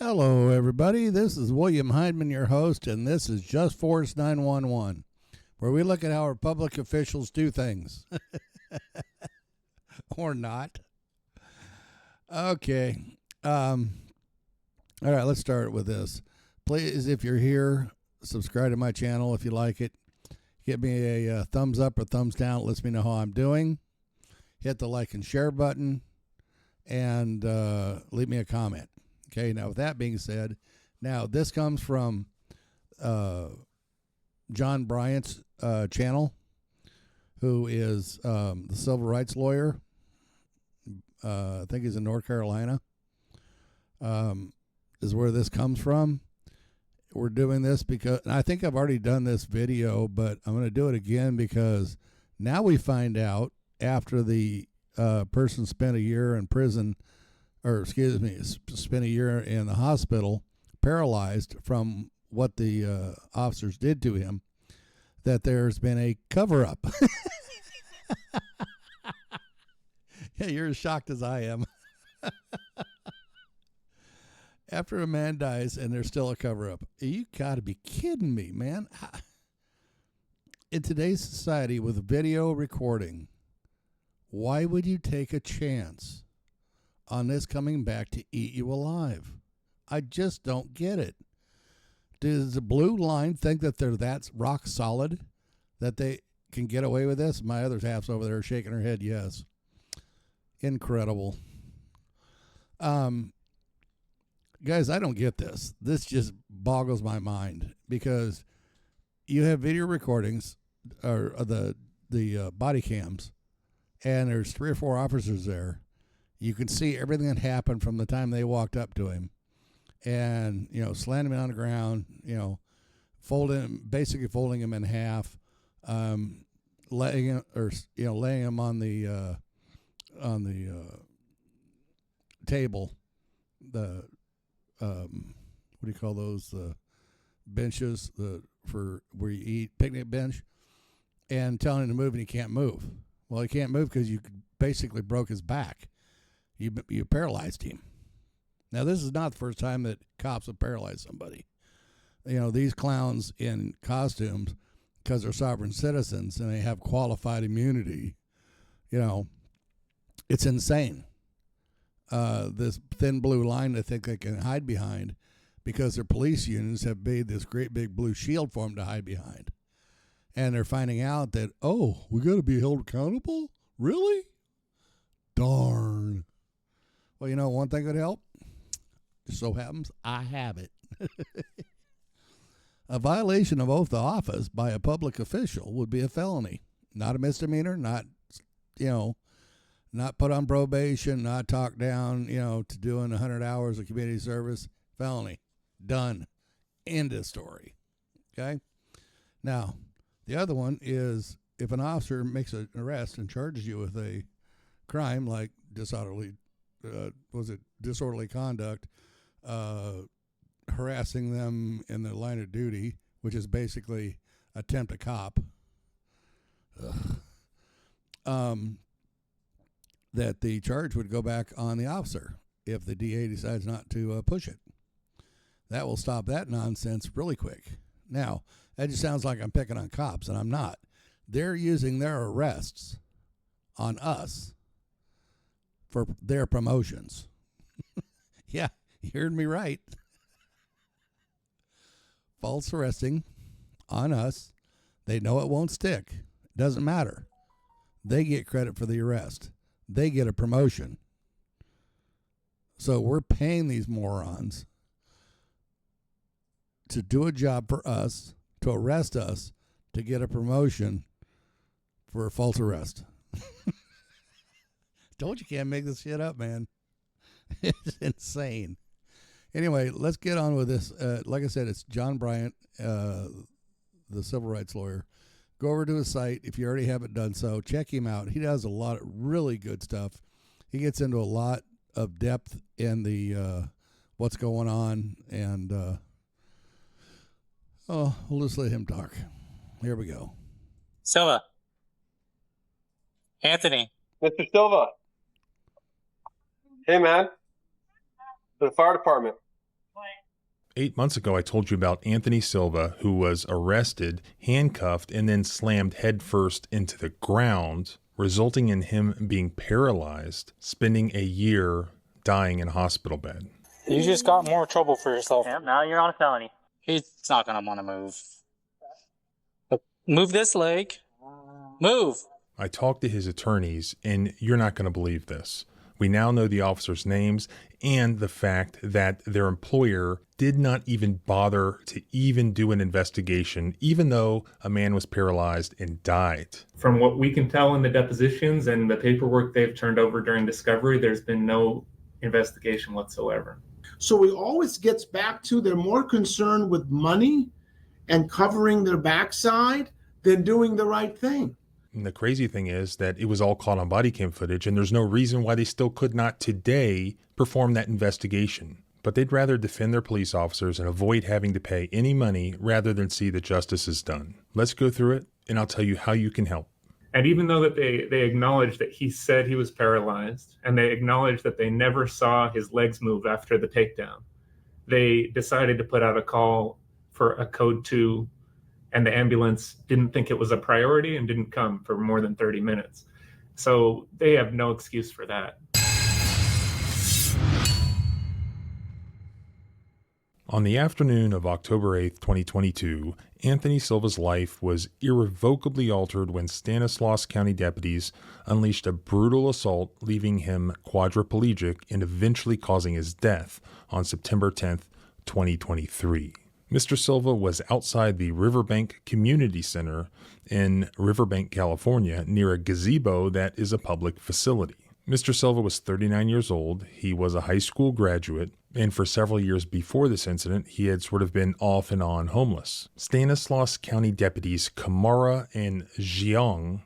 Hello, everybody. This is William Hyndman, your host, and this is Just Force 911, where we look at how our public officials do things. Or not. Okay. All right, let's start with this. Please, if you're here, subscribe to my channel if you like it. Give me a thumbs up or thumbs down. It lets me know how I'm doing. Hit the like and share button, and leave me a comment. Okay, now with that being said, now this comes from John Bryant's channel, who is the civil rights lawyer. I think he's in North Carolina, is where this comes from. We're doing this because, and I think I've already done this video, but I'm going to do it again because now we find out after the person spent a year in prison, or excuse me, spent a year in the hospital, paralyzed from what the officers did to him, that there's been a cover-up. Yeah, you're as shocked as I am. After a man dies and there's still a cover-up. You got to be kidding me, man. In today's society with video recording, why would you take a chance on this coming back to eat you alive? I just don't get it. Does the blue line think that they're that rock solid that they can get away with this? My other half's over there shaking her head yes. Incredible. Guys, I don't get this. This just boggles my mind because you have video recordings or the body cams, and there's 3 or 4 officers there. You can see everything that happened from the time they walked up to him, and slamming him on the ground, basically folding him in half, laying him on the table, the what do you call those, benches, for where you eat, picnic bench, and telling him to move, and he can't move. Well, he can't move because you basically broke his back. You paralyzed him. Now, this is not the first time that cops have paralyzed somebody. These clowns in costumes, because they're sovereign citizens and they have qualified immunity, it's insane. This thin blue line they think they can hide behind because their police unions have made this great big blue shield for them to hide behind. And they're finding out that, we got to be held accountable? Really? Darn. Well, one thing could help. Just so happens I have it. A violation of oath of office by a public official would be a felony, not a misdemeanor, not put on probation, not talked down, to doing 100 hours of community service. Felony. Done. End of story. Okay? Now, the other one is if an officer makes an arrest and charges you with a crime like disorderly conduct, harassing them in the line of duty, which is basically attempt a cop, that the charge would go back on the officer if the DA decides not to push it. That will stop that nonsense really quick. Now, that just sounds like I'm picking on cops, and I'm not. They're using their arrests on us for their promotions. Yeah, you heard me right. False arresting on us. They know it won't stick. It doesn't matter. They get credit for the arrest. They get a promotion. So we're paying these morons to do a job for us, to arrest us, to get a promotion for a false arrest. Told you can't make this shit up, man. It's insane. Anyway, let's get on with this. Like I said, it's John Bryant, the civil rights lawyer. Go over to his site if you already haven't done so. Check him out. He does a lot of really good stuff. He gets into a lot of depth in the what's going on, and we'll just let him talk. Here we go. Silva. Anthony. Mr. Silva. Hey, man. The fire department. 8 months ago, I told you about Anthony Silva, who was arrested, handcuffed, and then slammed headfirst into the ground, resulting in him being paralyzed, spending a year dying in a hospital bed. You just got more trouble for yourself. Yep, now you're on a felony. He's not going to want to move. Move this leg. Move. I talked to his attorneys, and you're not going to believe this. We now know the officers' names and the fact that their employer did not even bother to even do an investigation, even though a man was paralyzed and died. From what we can tell in the depositions and the paperwork they've turned over during discovery, there's been no investigation whatsoever. So it always gets back to they're more concerned with money and covering their backside than doing the right thing. And the crazy thing is that it was all caught on body cam footage, and there's no reason why they still could not today perform that investigation. But they'd rather defend their police officers and avoid having to pay any money rather than see that justice is done. Let's go through it, and I'll tell you how you can help. And even though that they acknowledged that he said he was paralyzed, and they acknowledged that they never saw his legs move after the takedown, they decided to put out a call for a code 2, and the ambulance didn't think it was a priority and didn't come for more than 30 minutes. So they have no excuse for that. On the afternoon of October 8th, 2022, Anthony Silva's life was irrevocably altered when Stanislaus County deputies unleashed a brutal assault, leaving him quadriplegic and eventually causing his death on September 10th, 2023. Mr. Silva was outside the Riverbank Community Center in Riverbank, California, near a gazebo that is a public facility. Mr. Silva was 39 years old. He was a high school graduate, and for several years before this incident, he had sort of been off and on homeless. Stanislaus County deputies Kamara and Jiang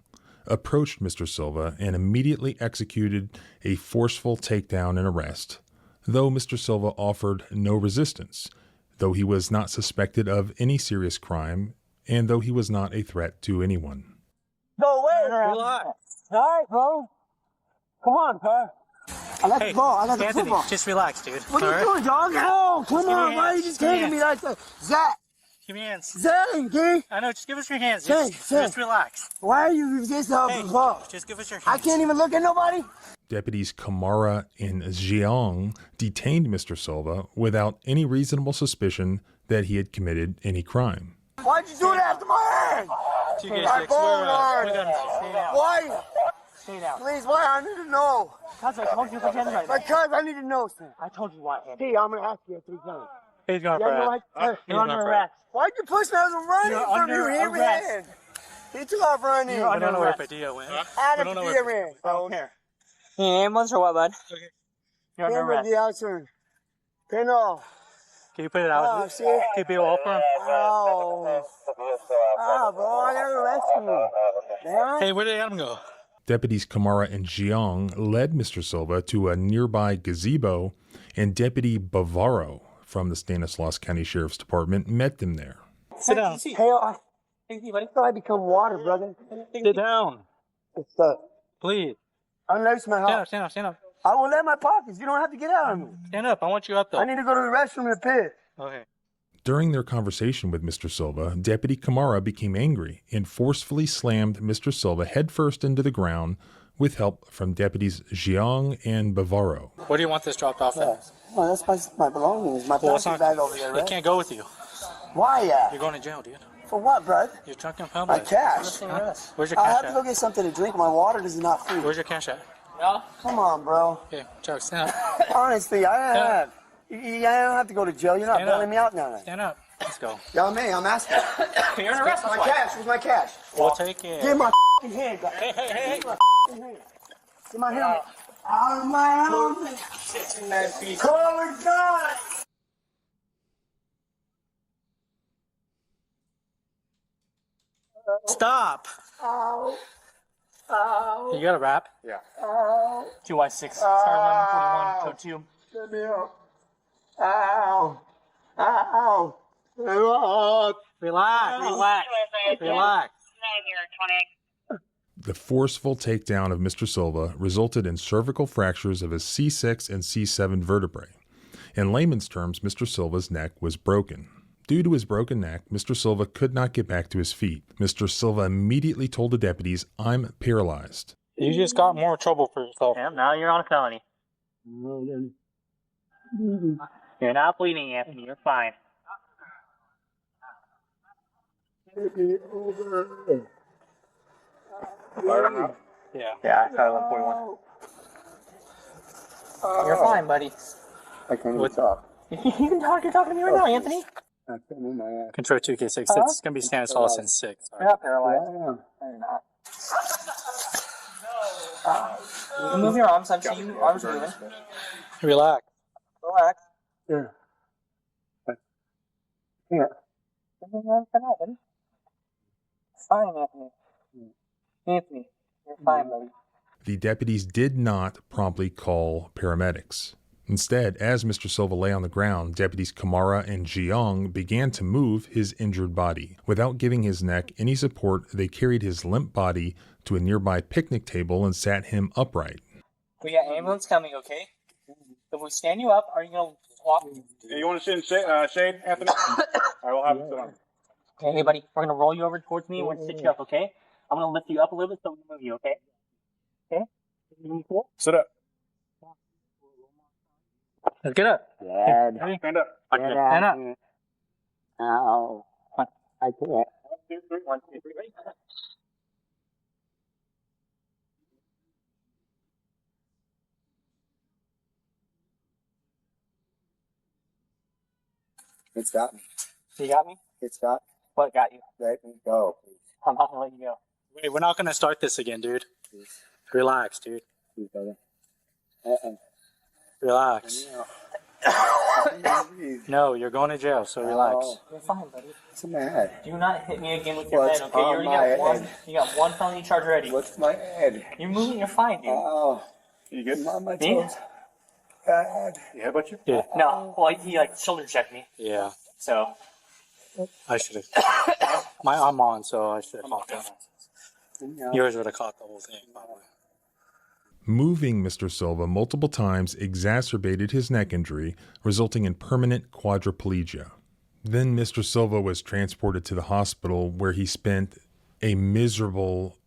approached Mr. Silva and immediately executed a forceful takedown and arrest, though Mr. Silva offered no resistance, though he was not suspected of any serious crime, and though he was not a threat to anyone. Go away, relax. All right, bro. Come on, bro. I like the ball. I like the Anthony, football. just relax, dude. What are you doing, dog? No, come on, bro. You just came to me like that. Zach. Give me your hands. Zach, dude. I know, just give us your hands. Hey, Just relax. Why are you resisting the ball? Just give us your hands. I can't even look at nobody. Deputies Kamara and Jiang detained Mr. Silva without any reasonable suspicion that he had committed any crime. Why'd you do that to my hand? My ball hard. Why? Stay down. Please, why? I need to know. Cuz I told you to put your hands right now. Because I need to know, sir. I told you why. Hey, I'm going to ask you 3 times. He's going Yeah, you know what? You're under arrest. Why'd you push me? I was running You're from you. under Hit me arrest. hand. He took off running. You're I under don't know where arrest. Padilla went. I had a Padilla ran. Here. You need ambulance or what, bud? You're under arrest. The outside. Pin off. Can you put it out? Oh, see? Can you be all for him? Oh. Oh, bro, I gotta arrest you. Yeah? Hey, where did Adam go? Deputies Kamara and Jiang led Mr. Silva to a nearby gazebo, and Deputy Bavaro from the Stanislaus County Sheriff's Department met them there. Sit down. Hey, I thought I become water, brother. Sit down. What's up? Please. Unlace my heart. Stand up, stand up. I will let my pockets. You don't have to get out of me. Stand up. I want you up though. I need to go to the restroom in the pit. Okay. During their conversation with Mr. Silva, Deputy Kamara became angry and forcefully slammed Mr. Silva headfirst into the ground with help from Deputies Jiang and Bavaro. Where do you want this dropped off at? Oh, that's my belongings. My plastic bag over there, It right? can't go with you. Why, You're going to jail, dude. For what, bro? You're drunk and public. My cash. Where's your I cash have to go at? get something to drink. My water is not free. Where's your cash at? Come on, bro. Okay, Chuck, stand up. Honestly, I don't have. I don't have to go to jail. You're not Stand up. bailing me out now. Stand up. Let's go. Yeah, I'm asking. You're under arrest. My cash. Where's my cash? We'll take it. Get my f***ing hand, guys. Hey. Get my f***ing hand. Get my helmet. Out of my helmet. Call it God. Stop. Ow. Ow. You got a rap? Yeah. Ow. 2Y6. Star 1141. Code 2. Let me up. Ow. Ow. Ow. Relax. The forceful takedown of Mr. Silva resulted in cervical fractures of his C6 and C7 vertebrae. In layman's terms, Mr. Silva's neck was broken. Due to his broken neck, Mr. Silva could not get back to his feet. Mr. Silva immediately told the deputies, "I'm paralyzed." You just got more trouble for yourself. Yeah, now you're on a felony. You're not bleeding, Anthony. You're fine. Yeah, I got 1141. You're fine, buddy. I can't even talk. You can talk. You're talking to me right now, Anthony. I can't move my ass. Control 2K6. It's going to be Stanislaus in 6. You're not paralyzed. I am. You're not. You can move your arms. I'm seeing your arms moving. Relax. Relax. Yeah. Yeah. Fine, Anthony. Anthony, you're fine, buddy. The deputies did not promptly call paramedics. Instead, as Mr. Silva lay on the ground, deputies Kamara and Jiang began to move his injured body. Without giving his neck any support, they carried his limp body to a nearby picnic table and sat him upright. We got ambulance coming, okay? If we stand you up, are you going to walk? You want to sit in shade, Anthony? I will have it sit on. Okay, hey, buddy, we're going to roll you over towards me and we're going to sit you up, okay? I'm going to lift you up a little bit so we can move you, okay? Okay? You cool? Sit up. Let's get up. Dad. Stand up. Stand up. Ow. I can't. 1, 2, 3. 1, 2, 3. Ready? It's got me. You got me? It's got me. What got you? Let me go, please. I'm not going to let you go. Wait, we're not going to start this again, dude. Please. Relax, dude. Please, brother. Relax. Please. No, you're going to jail, so relax. Oh, You're fine, buddy. what's my head? Do not hit me again with your What's head, okay? You on already my got one. head? You got one felony charge ready. What's my head? You're moving. You're fine, dude. Oh, You good? I'm on my Me? toes. Bad. You headbutt you? Yeah. No, well, he like shoulder checked me, Yeah. so I should have. I'm on, so I should have caught that. No. Yours would have caught the whole thing, probably. Moving Mr. Silva multiple times exacerbated his neck injury, resulting in permanent quadriplegia. Then Mr. Silva was transported to the hospital, where he spent a miserable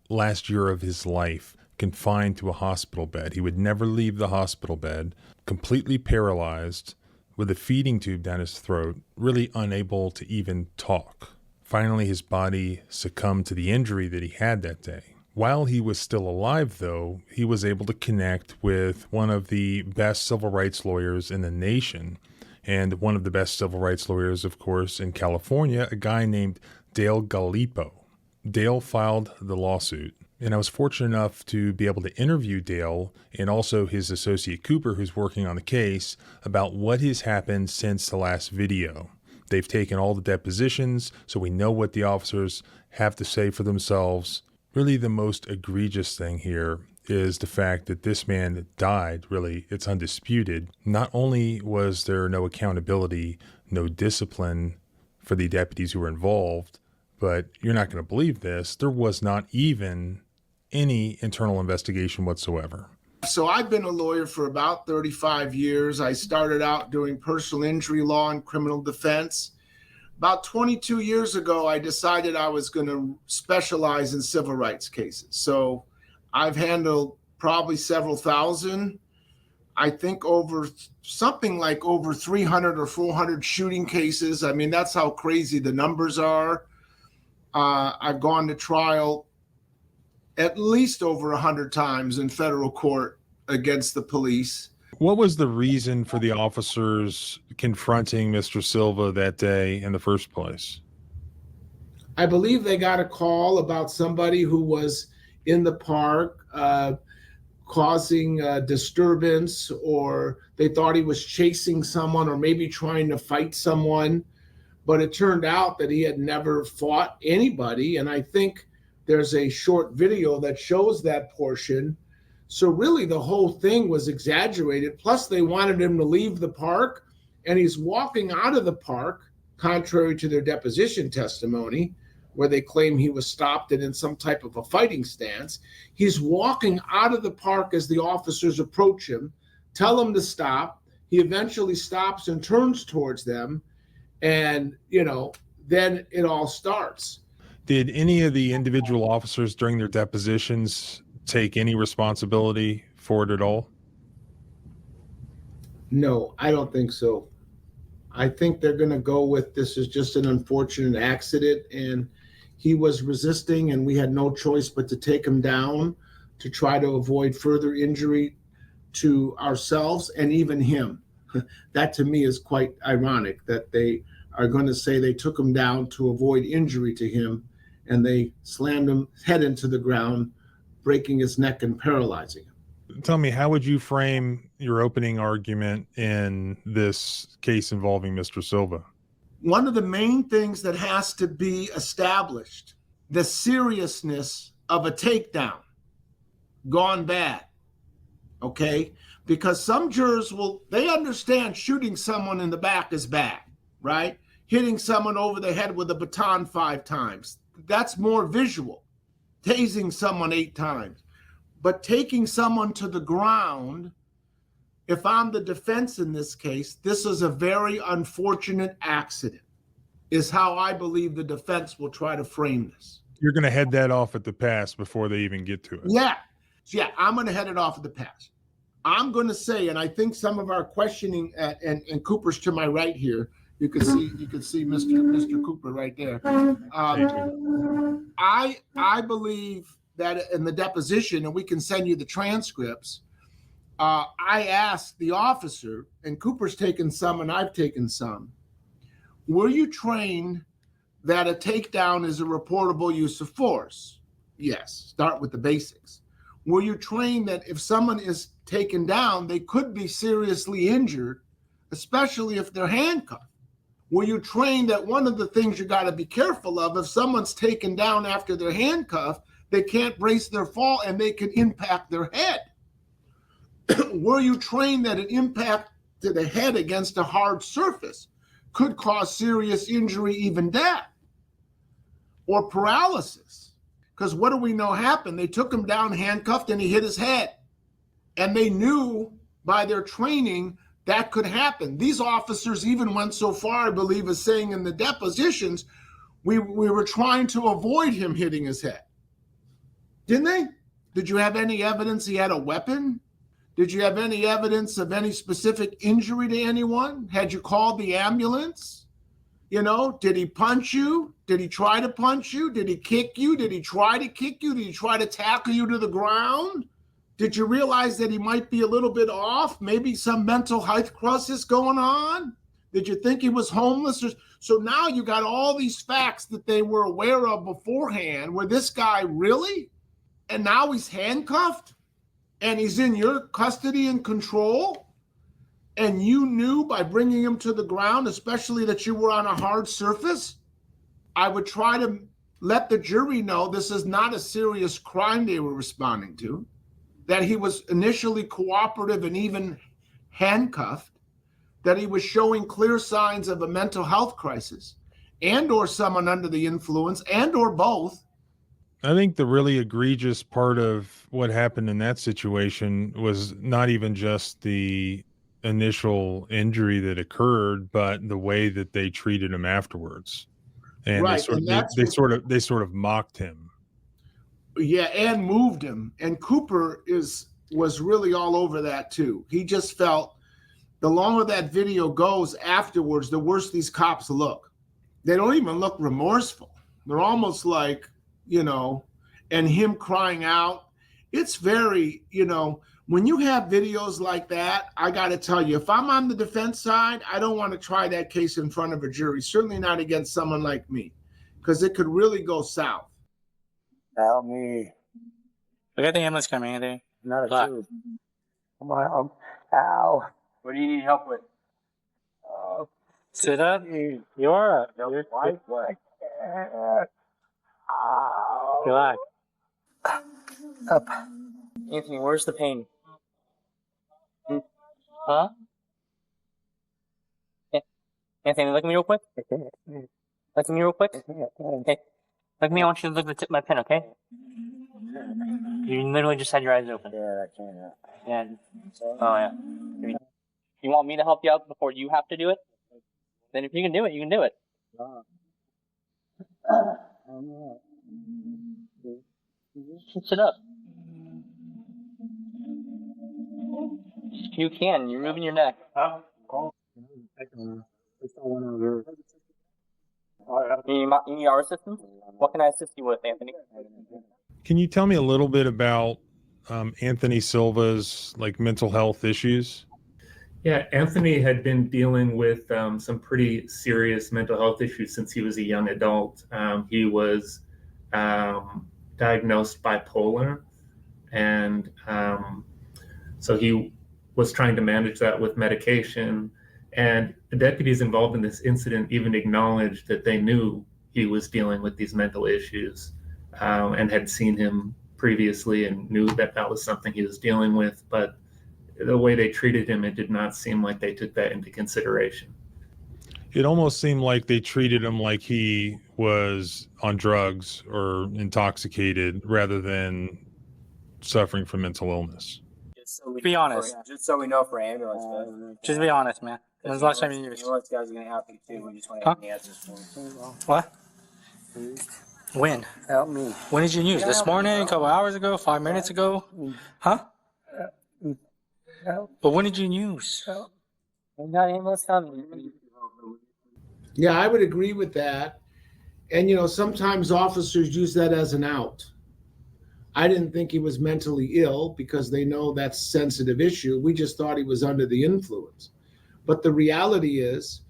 last year of his life confined to a hospital bed. He would never leave the hospital bed, completely paralyzed, with a feeding tube down his throat, really unable to even talk. Finally, his body succumbed to the injury that he had that day. While he was still alive, though, he was able to connect with one of the best civil rights lawyers in the nation, and one of the best civil rights lawyers, of course, in California, a guy named Dale Gallipo. Dale filed the lawsuit, and I was fortunate enough to be able to interview Dale and also his associate Cooper, who's working on the case, about what has happened since the last video. They've taken all the depositions, so we know what the officers have to say for themselves. Really, the most egregious thing here is the fact that this man died. Really, it's undisputed. Not only was there no accountability, no discipline for the deputies who were involved, but you're not going to believe this, there was not even any internal investigation whatsoever. So I've been a lawyer for about 35 years. I started out doing personal injury law and criminal defense. About 22 years ago, I decided I was going to specialize in civil rights cases. So I've handled probably several thousand, I think something like over 300 or 400 shooting cases. I mean, that's how crazy the numbers are. I've gone to trial at least over 100 times in federal court against the police. What was the reason for the officers confronting Mr. Silva that day in the first place? I believe they got a call about somebody who was in the park causing disturbance, or they thought he was chasing someone or maybe trying to fight someone. But it turned out that he had never fought anybody. And I think there's a short video that shows that portion. So really the whole thing was exaggerated. Plus they wanted him to leave the park, and he's walking out of the park, contrary to their deposition testimony, where they claim he was stopped and in some type of a fighting stance. He's walking out of the park as the officers approach him, tell him to stop. He eventually stops and turns towards them, and, then it all starts. Did any of the individual officers during their depositions take any responsibility for it at all? No, I don't think so. I think they're going to go with this is just an unfortunate accident, and he was resisting, and we had no choice but to take him down to try to avoid further injury to ourselves and even him. That to me is quite ironic that they are going to say they took him down to avoid injury to him, and they slammed him head into the ground, breaking his neck and paralyzing him. Tell me, how would you frame your opening argument in this case involving Mr. Silva? One of the main things that has to be established, the seriousness of a takedown gone bad, okay? Because some jurors they understand shooting someone in the back is bad, right? Hitting someone over the head with a baton 5 times, that's more visual. Tasing someone 8 times. But taking someone to the ground, if I'm the defense in this case, this is a very unfortunate accident, is how I believe the defense will try to frame this. You're going to head that off at the pass before they even get to it. Yeah, I'm going to head it off at the pass. I'm going to say, and I think some of our questioning, and Cooper's to my right here, you can see Mr. Cooper right there. I believe that in the deposition, and we can send you the transcripts, I asked the officer, and Cooper's taken some and I've taken some, were you trained that a takedown is a reportable use of force? Yes, start with the basics. Were you trained that if someone is taken down, they could be seriously injured, especially if they're handcuffed? Were you trained that one of the things you got to be careful of, if someone's taken down after they're handcuffed, they can't brace their fall and they can impact their head? Were you trained that an impact to the head against a hard surface could cause serious injury, even death or paralysis? Because what do we know happened? They took him down handcuffed and he hit his head. And they knew by their training that could happen. These officers even went so far, I believe, as saying in the depositions, we were trying to avoid him hitting his head. Didn't they? Did you have any evidence he had a weapon? Did you have any evidence of any specific injury to anyone? Had you called the ambulance? Did he punch you? Did he try to punch you? Did he kick you? Did he try to kick you? Did he try to tackle you to the ground? Did you realize that he might be a little bit off? Maybe some mental health crisis going on? Did you think he was homeless? So now you got all these facts that they were aware of beforehand. Were this guy really? And now he's handcuffed? And he's in your custody and control? And you knew by bringing him to the ground, especially that you were on a hard surface? I would try to let the jury know this is not a serious crime they were responding to, that he was initially cooperative and even handcuffed, that he was showing clear signs of a mental health crisis and or someone under the influence and or both. I think the really egregious part of what happened in that situation was not even just the initial injury that occurred, but the way that they treated him afterwards. And right. they sort of mocked him. Yeah, and moved him. And Cooper was really all over that too. He just felt the longer that video goes afterwards, the worse these cops look. They don't even look remorseful. They're almost like, and him crying out. It's very, when you have videos like that, I got to tell you, if I'm on the defense side, I don't want to try that case in front of a jury, certainly not against someone like me, because it could really go south. Help me. We got the ambulance coming, Anthony. Not a tube. Come on. Ow. What do you need help with? Sit up. You are up. Relax. Up. Anthony, where's the pain? Huh? Anthony, look at me real quick. Look at me real quick. Okay. Look at me. I want you to look at the tip of my pen, okay? You literally just had your eyes open. Yeah, I can't. Yeah. Oh, yeah. You want me to help you out before you have to do it? Then if you can do it, you can do it. Sit up. You can. You're moving your neck. You need our assistance? What can I assist you with, Anthony? Can you tell me a little bit about Anthony Silva's mental health issues? Yeah, Anthony had been dealing with some pretty serious mental health issues since he was a young adult. He was diagnosed bipolar, and so he was trying to manage that with medication. And the deputies involved in this incident even acknowledged that they knew he was dealing with these mental issues and had seen him previously and knew that that was something he was dealing with. But the way they treated him, it did not seem like they took that into consideration. It almost seemed like they treated him like he was on drugs or intoxicated rather than suffering from mental illness. Be honest. Just so we know for ambulance guys. Just be honest, man. When's the last time you used? Ambulance guys are gonna happen too. We just want to Huh? have the answers for them. What? When? Help me. When did you use? This morning? A couple hours ago? 5 minutes ago? Huh? But when did you use? Not ambulance coming. Yeah, I would agree with that. And sometimes officers use that as an out. I didn't think he was mentally ill because they know that's a sensitive issue. We just thought he was under the influence. But the reality is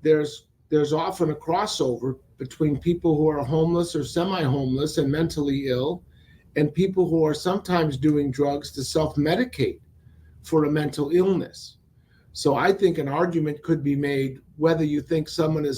there's often a crossover between people who are homeless or semi-homeless and mentally ill and people who are sometimes doing drugs to self-medicate for a mental illness. So I think an argument could be made whether you think someone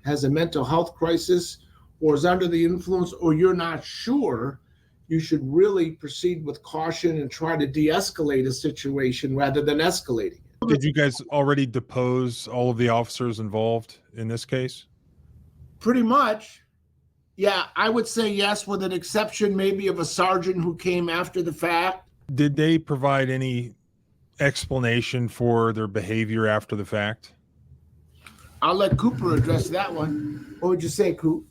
has a mental health crisis or is under the influence or you're not sure, you should really proceed with caution and try to de-escalate a situation rather than escalating it. Did you guys already depose all of the officers involved in this case? Pretty much. Yeah, I would say yes, with an exception maybe of a sergeant who came after the fact. Did they provide any explanation for their behavior after the fact? I'll let Cooper address that one. What would you say, Coop?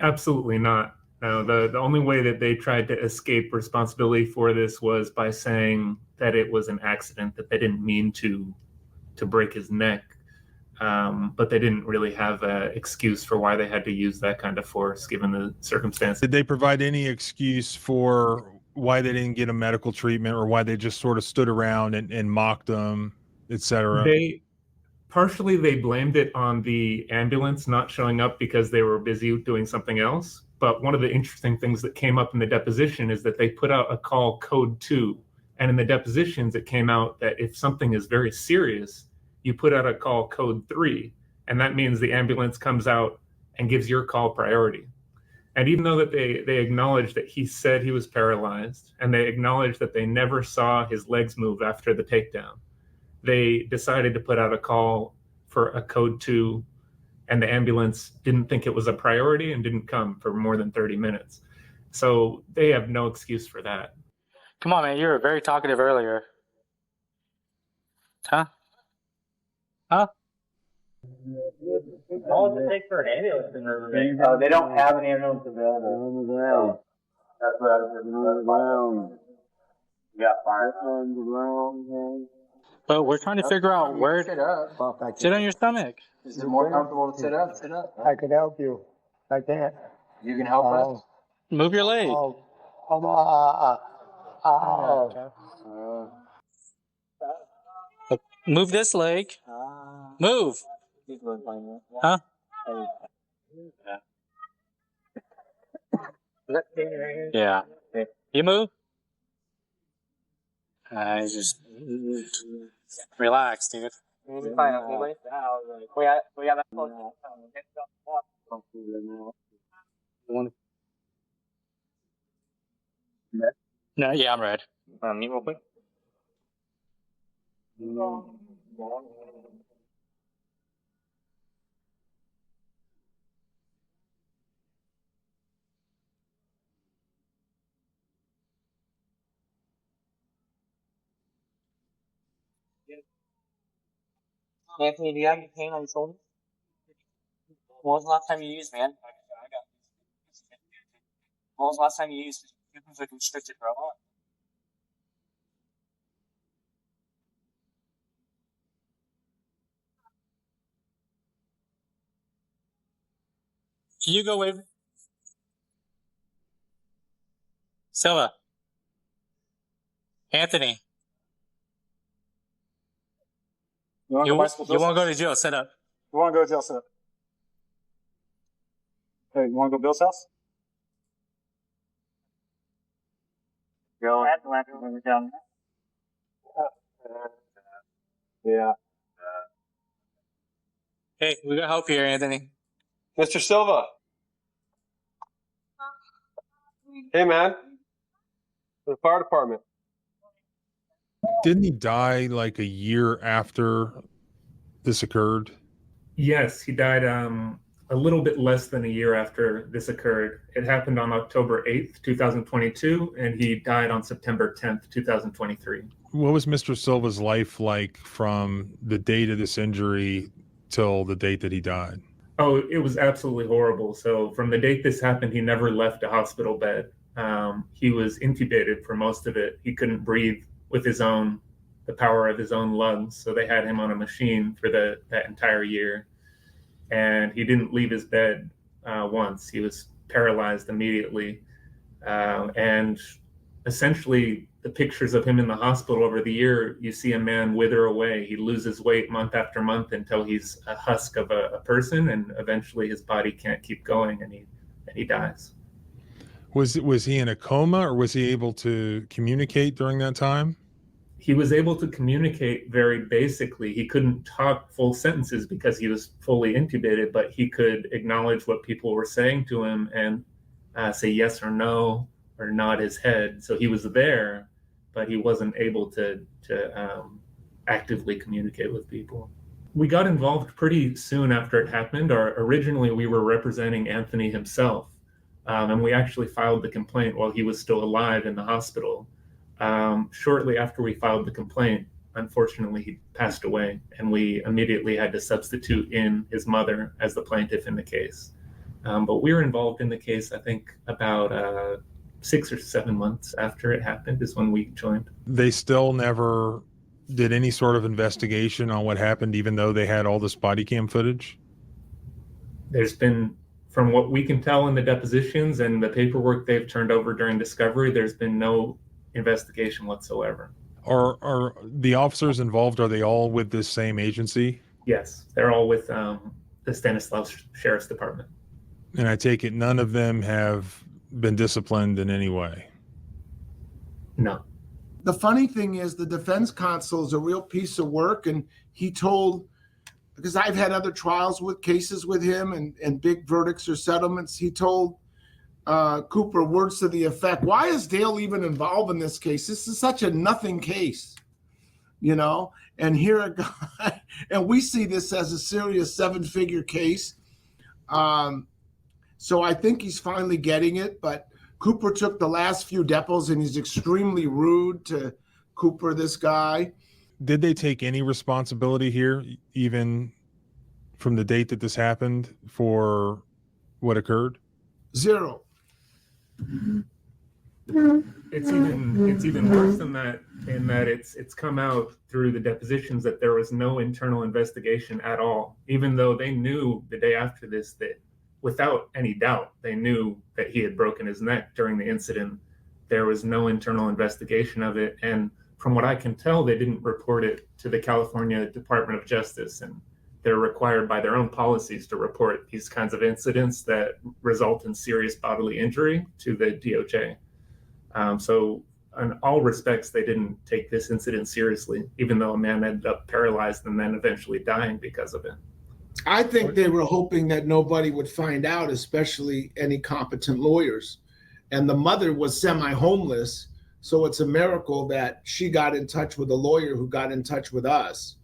Absolutely not. No, the only way that they tried to escape responsibility for this was by saying that it was an accident, that they didn't mean to break his neck. But they didn't really have an excuse for why they had to use that kind of force given the circumstances. Did they provide any excuse for why they didn't get a medical treatment or why they just sort of stood around and mocked them, etc.? Partially they blamed it on the ambulance not showing up because they were busy doing something else. But one of the interesting things that came up in the deposition is that they put out a call code 2. And in the depositions, it came out that if something is very serious, you put out a call code 3. And that means the ambulance comes out and gives your call priority. And even though that they acknowledged that he said he was paralyzed, and they acknowledged that they never saw his legs move after the takedown, they decided to put out a call for a code 2, and the ambulance didn't think it was a priority and didn't come for more than 30 minutes. So they have no excuse for that. Come on, man. You were very talkative earlier. Huh? Huh? How long does it take for an ambulance in Riverbank? They don't have an ambulance available. That's what I was just got fired. But we're trying to figure out where. Sit up. Sit on your stomach. Is it more comfortable to sit up? Sit up. I could help you. I can't. You can help us. Move your leg. Move this leg. Move. Huh? Yeah. You move. Just relax, dude. We got that close. No, yeah, I'm red. Meet real quick. Anthony, do you have any pain on your shoulder? When was the last time you used, man? When was the last time you used? Your things are constricted, bro. Can you go with Scylla? Anthony, You want to go bicycle? you won't go to jail. Set up. You want to go to jail? Sit up. Hey, you want to go to Bill's house? Go at the lantern when we're down. Yeah. Hey, we got help here, Anthony. Mr. Silva. Hey, man. The fire department. Didn't he die like a year after this occurred? Yes, he died a little bit less than a year after this occurred. It happened on October 8th, 2022, and he died on September 10th, 2023. What was Mr. Silva's life like from the date of this injury till the date that he died? Oh, it was absolutely horrible. So from the date this happened, he never left a hospital bed. He was intubated for most of it. He couldn't breathe with the power of his own lungs. So they had him on a machine for that entire year. And he didn't leave his bed once. He was paralyzed immediately. And essentially, the pictures of him in the hospital over the year, you see a man wither away. He loses weight month after month until he's a husk of a person, and eventually his body can't keep going, and he dies. Was he in a coma, or was he able to communicate during that time? He was able to communicate very basically. He couldn't talk full sentences because he was fully intubated, but he could acknowledge what people were saying to him and say yes or no or nod his head. So he was there, but he wasn't able to actively communicate with people. We got involved pretty soon after it happened. Originally, we were representing Anthony himself, and we actually filed the complaint while he was still alive in the hospital. Shortly after we filed the complaint, unfortunately, he passed away, and we immediately had to substitute in his mother as the plaintiff in the case. But we were involved in the case, I think, about 6 or 7 months after it happened is when we joined. They still never did any sort of investigation on what happened, even though they had all this body cam footage? There's been, from what we can tell in the depositions and the paperwork they've turned over during discovery, there's been no investigation whatsoever. Are the officers involved, are they all with this same agency? Yes, they're all with the Stanislaus Sheriff's Department. And I take it none of them have been disciplined in any way? No. The funny thing is the defense counsel is a real piece of work, and he told, because I've had other trials with cases with him and big verdicts or settlements, he told Cooper words to the effect, why is Dale even involved in this case? This is such a nothing case, you know? And here a guy, and we see this as a serious 7-figure case. So I think he's finally getting it, but Cooper took the last few depots and he's extremely rude to Cooper, this guy. Did they take any responsibility here, even from the date that this happened, for what occurred? Zero. It's even worse than that, in that it's come out through the depositions that there was no internal investigation at all, even though they knew the day after this that, without any doubt, they knew that he had broken his neck during the incident. There was no internal investigation of it, and from what I can tell, they didn't report it to the California Department of Justice, and they're required by their own policies to report these kinds of incidents that result in serious bodily injury to the DOJ. So in all respects, they didn't take this incident seriously, even though a man ended up paralyzed and then eventually dying because of it. I think they were hoping that nobody would find out, especially any competent lawyers. And the mother was semi-homeless, so it's a miracle that she got in touch with a lawyer who got in touch with us.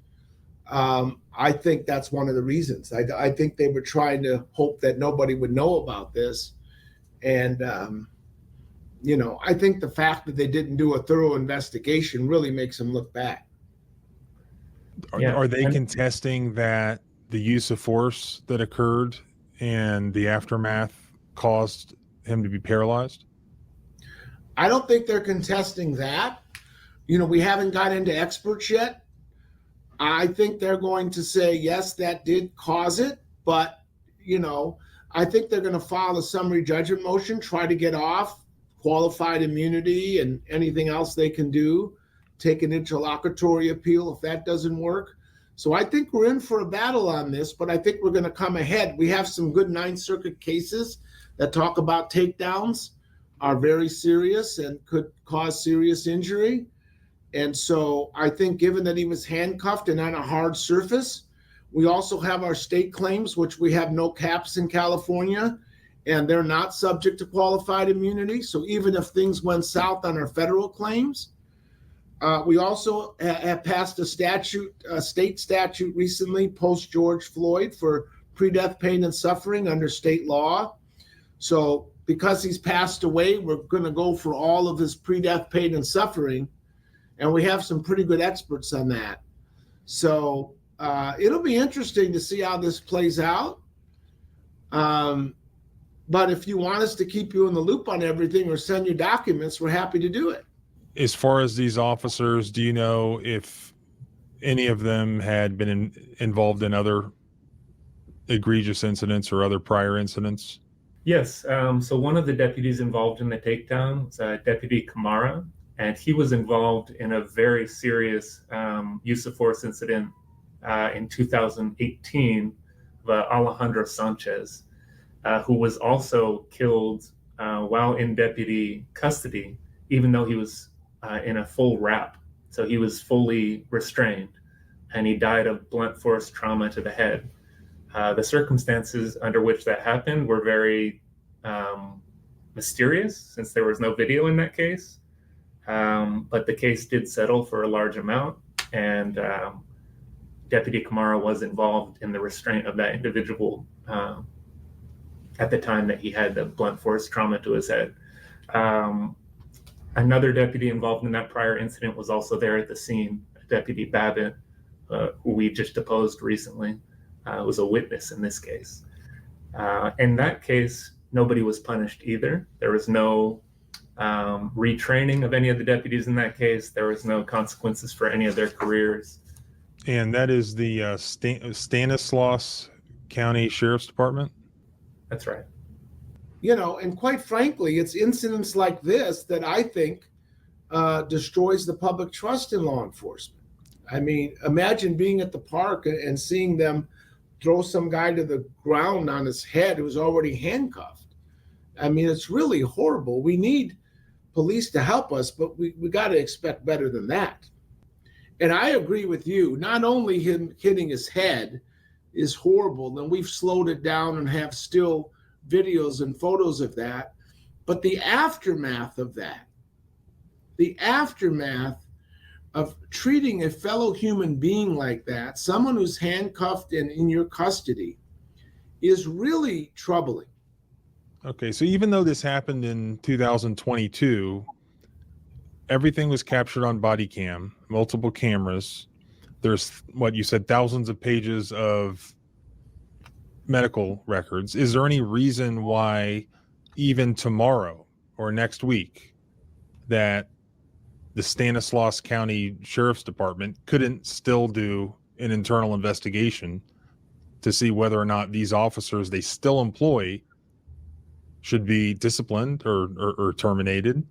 I think that's one of the reasons. I think they were trying to hope that nobody would know about this. And, you know, I think the fact that they didn't do a thorough investigation really makes them look bad. Are they contesting that the use of force that occurred and the aftermath caused him to be paralyzed? I don't think they're contesting that. We haven't got into experts yet. I think they're going to say, yes, that did cause it, but, I think they're going to file a summary judgment motion, try to get off qualified immunity and anything else they can do, take an interlocutory appeal if that doesn't work. So I think we're in for a battle on this, but I think we're going to come ahead. We have some good Ninth Circuit cases that talk about takedowns are very serious and could cause serious injury. And so I think given that he was handcuffed and on a hard surface, we also have our state claims, which we have no caps in California, and they're not subject to qualified immunity. So even if things went south on our federal claims, we also have passed a state statute recently, post-George Floyd, for pre-death pain and suffering under state law. So because he's passed away, we're going to go for all of his pre-death pain and suffering. And we have some pretty good experts on that. So it'll be interesting to see how this plays out. But if you want us to keep you in the loop on everything or send you documents, we're happy to do it. As far as these officers, do you know if any of them had been involved in other egregious incidents or other prior incidents? Yes. So one of the deputies involved in the takedown was Deputy Camara, and he was involved in a very serious use of force incident in 2018 of Alejandro Sanchez, who was also killed while in deputy custody, even though he was in a full wrap. So he was fully restrained, and he died of blunt force trauma to the head. The circumstances under which that happened were very mysterious, since there was no video in that case. But the case did settle for a large amount, and Deputy Camara was involved in the restraint of that individual at the time that he had the blunt force trauma to his head. Another deputy involved in that prior incident was also there at the scene, Deputy Babbitt, who we just deposed recently, was a witness in this case. In that case, nobody was punished either. There was no retraining of any of the deputies in that case. There was no consequences for any of their careers. And that is the Stanislaus County Sheriff's Department? That's right. And quite frankly, it's incidents like this that I think destroys the public trust in law enforcement. I mean, imagine being at the park and seeing them throw some guy to the ground on his head who's already handcuffed. I mean, it's really horrible. We need police to help us, but we got to expect better than that. And I agree with you. Not only him hitting his head is horrible, and we've slowed it down and have still videos and photos of that, but the aftermath of that, the aftermath of treating a fellow human being like that, someone who's handcuffed and in your custody, is really troubling. Okay, so even though this happened in 2022, everything was captured on body cam, multiple cameras. There's, what you said, thousands of pages of medical records. Is there any reason why even tomorrow or next week that the Stanislaus County Sheriff's Department couldn't still do an internal investigation to see whether or not these officers they still employ should be disciplined or terminated?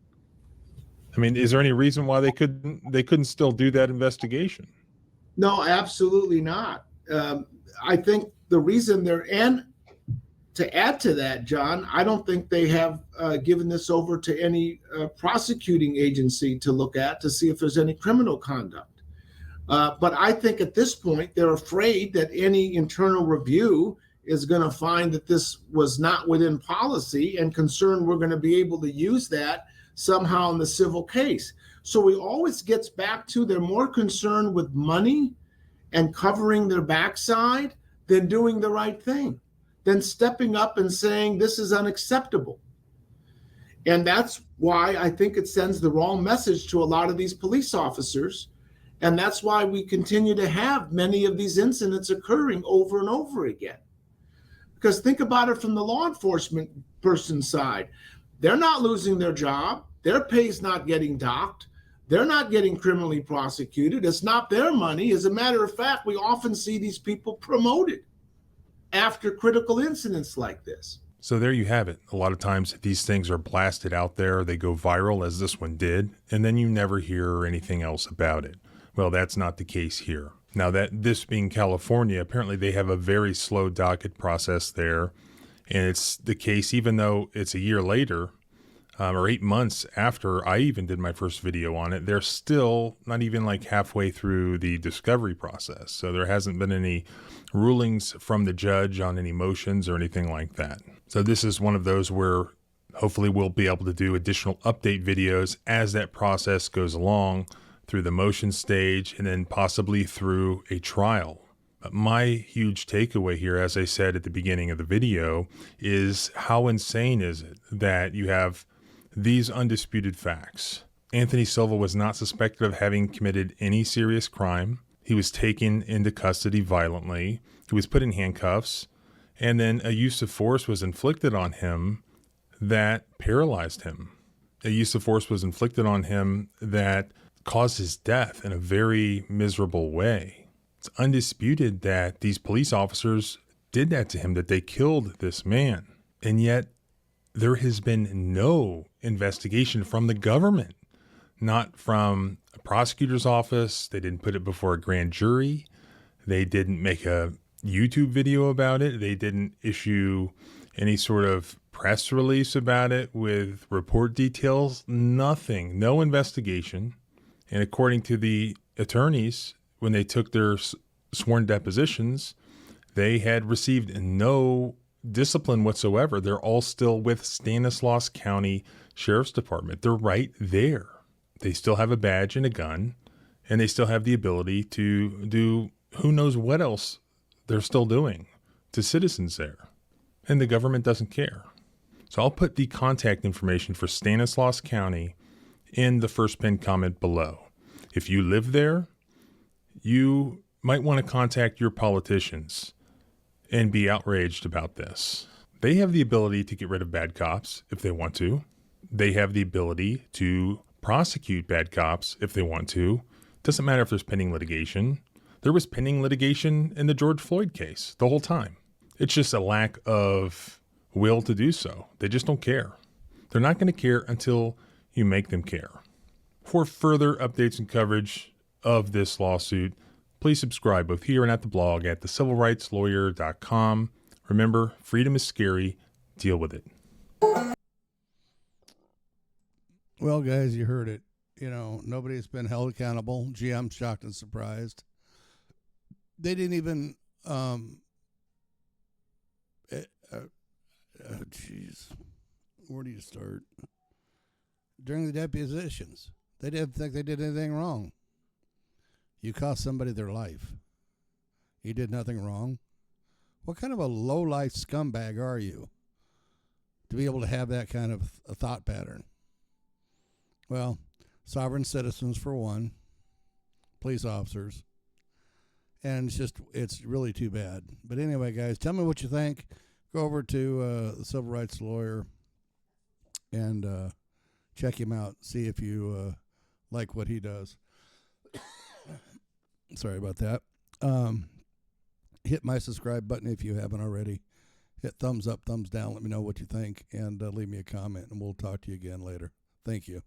I mean, is there any reason why they couldn't still do that investigation? No, absolutely not. I think the reason they're, and to add to that, John, I don't think they have given this over to any prosecuting agency to look at to see if there's any criminal conduct. But I think at this point, they're afraid that any internal review is going to find that this was not within policy, and concerned we're going to be able to use that somehow in the civil case. So it always gets back to they're more concerned with money and covering their backside than doing the right thing, than stepping up and saying this is unacceptable. And that's why I think it sends the wrong message to a lot of these police officers And that's why we continue to have many of these incidents occurring over and over again. Because think about it from the law enforcement person's side. They're not losing their job. Their pay's not getting docked. They're not getting criminally prosecuted. It's not their money. As a matter of fact, we often see these people promoted after critical incidents like this. So there you have it. A lot of times these things are blasted out there. They go viral, as this one did, and then you never hear anything else about it. Well, that's not the case here. Now, that this being California, apparently they have a very slow docket process there. And it's the case, even though it's a year later, or 8 months after I even did my first video on it, they're still not even like halfway through the discovery process. So there hasn't been any rulings from the judge on any motions or anything like that. So this is one of those where hopefully we'll be able to do additional update videos as that process goes along through the motion stage and then possibly through a trial. But my huge takeaway here, as I said at the beginning of the video, is how insane is it that you have these undisputed facts. Anthony Silva was not suspected of having committed any serious crime. He was taken into custody violently. He was put in handcuffs, and then a use of force was inflicted on him that paralyzed him. A use of force was inflicted on him that caused his death in a very miserable way. It's undisputed that these police officers did that to him, that they killed this man. And yet there has been no investigation from the government, not from a prosecutor's office. They didn't put it before a grand jury. They didn't make a YouTube video about it. They didn't issue any sort of press release about it with report details. Nothing, no investigation. And according to the attorneys, when they took their sworn depositions, they had received no discipline whatsoever. They're all still with Stanislaus County Sheriff's Department. They're right there. They still have a badge and a gun, and they still have the ability to do who knows what else they're still doing to citizens there. And the government doesn't care. So I'll put the contact information for Stanislaus County in the first pinned comment below. If you live there, you might want to contact your politicians and be outraged about this. They have the ability to get rid of bad cops if they want to. They have the ability to prosecute bad cops if they want to. Doesn't matter if there's pending litigation. There was pending litigation in the George Floyd case the whole time. It's just a lack of will to do so. They just don't care. They're not going to care until you make them care. For further updates and coverage of this lawsuit, please subscribe both here and at the blog at thecivilrightslawyer.com. Remember, freedom is scary. Deal with it. Well, guys, you heard it. You know, nobody's been held accountable. Gee, I'm shocked and surprised. They didn't even, jeez, where do you start? During the depositions, they didn't think they did anything wrong. You cost somebody their life. You did nothing wrong. What kind of a low-life scumbag are you to be able to have that kind of a thought pattern? Well, sovereign citizens for one, police officers, and it's really too bad. But anyway, guys, tell me what you think. Go over to the Civil Rights Lawyer and check him out. See if you like what he does. Sorry about that. Hit my subscribe button if you haven't already. Hit thumbs up, thumbs down. Let me know what you think, and leave me a comment, and we'll talk to you again later. Thank you.